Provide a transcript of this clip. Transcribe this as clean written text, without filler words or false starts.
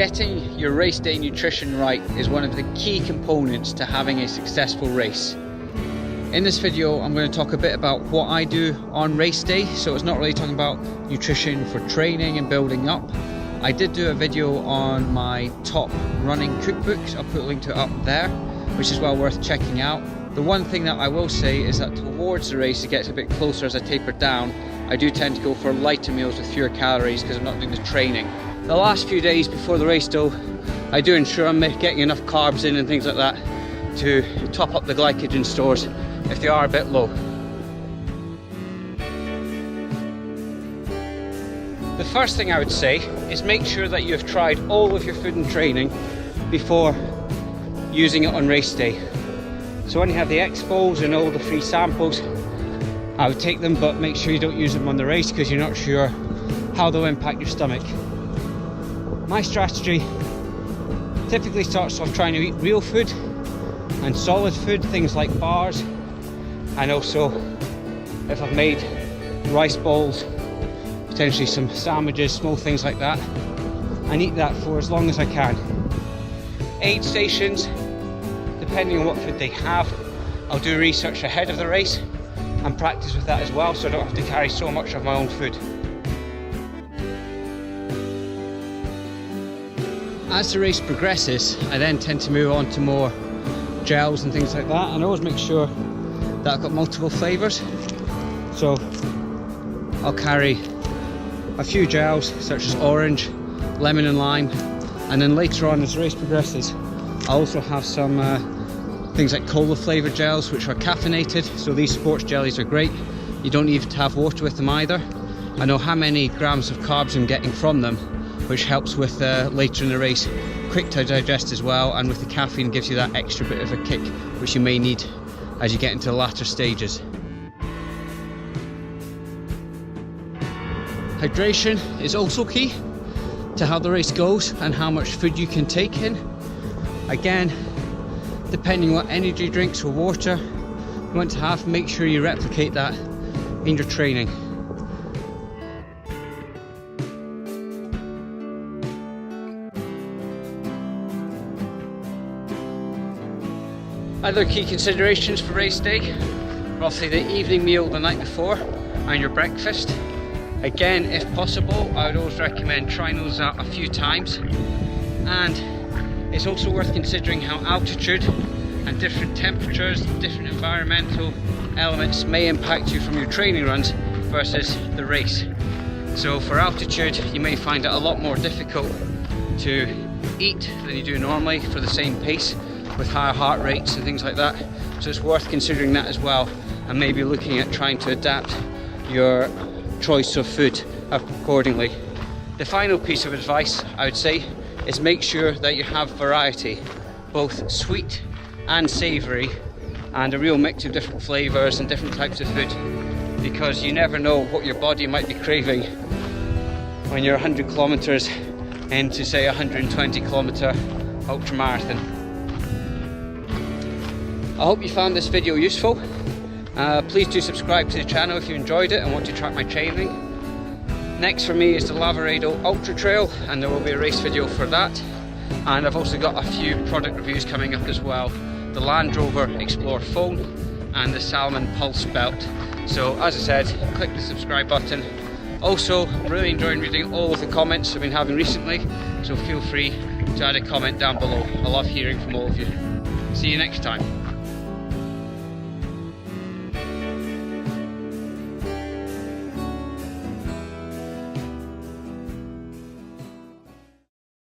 Getting your race day nutrition right is one of the key components to having a successful race. In this video, I'm going to talk a bit about what I do on race day. So it's not really talking about nutrition for training and building up. I did do a video on my top running cookbooks. I'll put a link to it up there, which is well worth checking out. The one thing that I will say is that towards the race, it gets a bit closer as I taper down. I do tend to go for lighter meals with fewer calories because I'm not doing the training. The last few days before the race though, I do ensure I'm getting enough carbs in and things like that to top up the glycogen stores if they are a bit low. The first thing I would say is make sure that you have tried all of your food and training before using it on race day. So when you have the expos and all the free samples, I would take them, but make sure you don't use them on the race because you're not sure how they'll impact your stomach. My strategy typically starts off trying to eat real food and solid food, things like bars, and also if I've made rice balls, potentially some sandwiches, small things like that, and eat that for as long as I can. Aid stations, depending on what food they have, I'll do research ahead of the race and practice with that as well, so I don't have to carry so much of my own food. As the race progresses, I then tend to move on to more gels and things like that, and I always make sure that I've got multiple flavours. So I'll carry a few gels such as orange, lemon and lime, and then later on as the race progresses, I also have some things like cola flavoured gels which are caffeinated, so these sports jellies are great. You don't need to have water with them either. I know how many grams of carbs I'm getting from them, which helps with later in the race, quick to digest as well, and with the caffeine gives you that extra bit of a kick which you may need as you get into the latter stages. Hydration is also key to how the race goes and how much food you can take in. Again, depending on what energy drinks or water you want to have, make sure you replicate that in your training. Other key considerations for race day are obviously the evening meal the night before and your breakfast. Again, if possible, I would always recommend trying those out a few times. And it's also worth considering how altitude and different temperatures, different environmental elements may impact you from your training runs versus the race. So for altitude, you may find it a lot more difficult to eat than you do normally for the same pace, with higher heart rates and things like that. So it's worth considering that as well, and maybe looking at trying to adapt your choice of food accordingly. The final piece of advice I would say is make sure that you have variety, both sweet and savoury, and a real mix of different flavours and different types of food, because you never know what your body might be craving when you're 100 kilometres into say a 120 kilometre ultramarathon. I hope you found this video useful. Please do subscribe to the channel if you enjoyed it and want to track my training. Next for me is the Lavaredo Ultra Trail, and there will be a race video for that. And I've also got a few product reviews coming up as well. The Land Rover Explorer phone and the Salomon Pulse belt. So as I said, click the subscribe button. Also, I'm really enjoying reading all of the comments I've been having recently, so feel free to add a comment down below. I love hearing from all of you. See you next time.